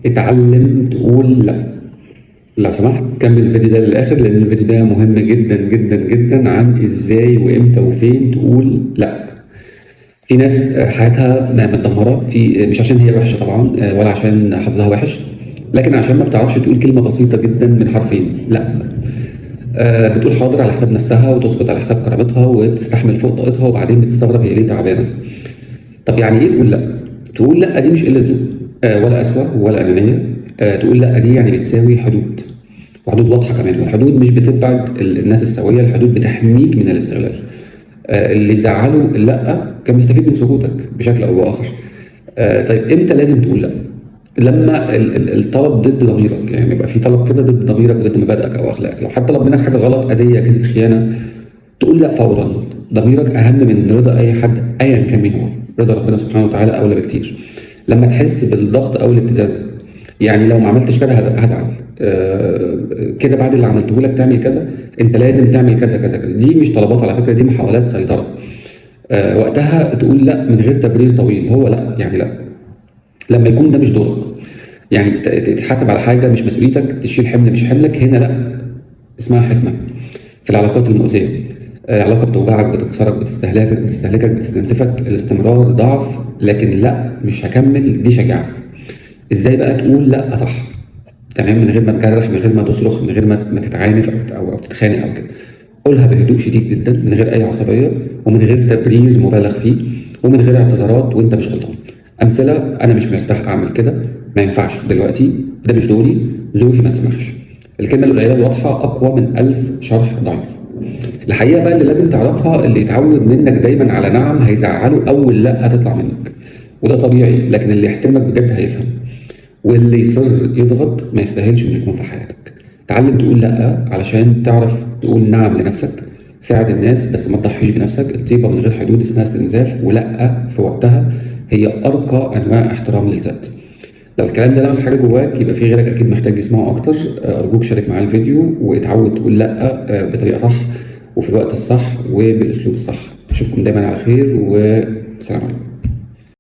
اتعلم تقول لا. لو سمحت كمل الفيديو ده للاخر، لان الفيديو ده مهم جدا جدا جدا عن ازاي وامتى وفين تقول لا. في ناس حياتها متدمره في، مش عشان هي وحشه طبعا ولا عشان حظها وحش، لكن عشان ما بتعرفش تقول كلمه بسيطه جدا من حرفين لا. بتقول حاضر على حساب نفسها وتسكت على حساب كرامتها وتستحمل فوق طاقتها، وبعدين بتستغرب هي ليه تعبانه. طب يعني ايه تقول لا؟ تقول لا دي مش قله ذوق ولا قسوه ولا انانيه. تقول لا دي يعني بتساوي حدود، وحدود واضحه كمان، والحدود مش بتبعد الناس السويه، الحدود بتحميك من الاستغلال. اللي زعله لا كان بيستفيد من سكوتك بشكل او باخر. طيب امتى لازم تقول لا؟ لما الطلب ضد ضميرك، يعني يبقى في طلب كده ضد ضميرك ضد مبادئك او اخلاقك. لو حد طلب منك حاجه غلط، اذيه، كذب، خيانه، تقول لا فورا. ضميرك اهم من رضا اي حد ايا كان مين هو. رضا ربنا سبحانه وتعالى اولى بكتير. لما تحس بالضغط او الابتزاز، يعني لو ما عملتش كده هزعل كده، بعد اللي عملته لك تعمل كذا، انت لازم تعمل كذا كذا كذا. دي مش طلبات على فكره، دي محاولات سيطره. وقتها تقول لا من غير تبرير طويل. هو لا يعني لا لما يكون ده مش دورك، يعني تتحاسب على حاجه مش مسؤوليتك، تشيل حمل مش حملك، هنا لا اسمها حكمه. في العلاقات المؤذيه، علاقه بتوجعك، بتكسرك، بتستهلكك، بتستنزفك، الاستمرار ضعف، لكن لا مش هكمل دي شجاعه. ازاي بقى تقول لا صح؟ تمام، من غير ما تجرح، من غير ما تصرخ، من غير ما تتعانف او تتخانق او كده. قولها بهدوء شديد جدا، من غير اي عصبيه، ومن غير تبرير مبالغ فيه، ومن غير اعتذارات وانت مش غلطان. امثله: انا مش مرتاح اعمل كده، ما ينفعش دلوقتي، ده مش دوري، ظروفي ما تسمحش. الكلمه القليله الواضحه اقوى من 1000 شرح ضعيف. الحقيقه بقى اللي لازم تعرفها، اللي يتعود منك دايما على نعم هيزعله اول لا هتطلع منك، وده طبيعي، لكن اللي يحترمك بجد هيفهم. واللي يصر يضغط ما يستاهلش انه يكون في حياتك. اتعلم تقول لا علشان تعرف تقول نعم لنفسك. ساعد الناس بس ما تضحيش بنفسك. الطيبه من غير حدود اسمها استنزاف، ولا في وقتها هي ارقى انواع احترام للذات. لو الكلام ده لمس حاجه جواك، يبقى في غيرك اكيد محتاج يسمعه اكتر. ارجوك شارك معايا الفيديو واتعود تقول لا بطريقه صح، وفي الوقت الصح، وبالاسلوب الصح. اشوفكم دايما على خير، وسلام عليكم.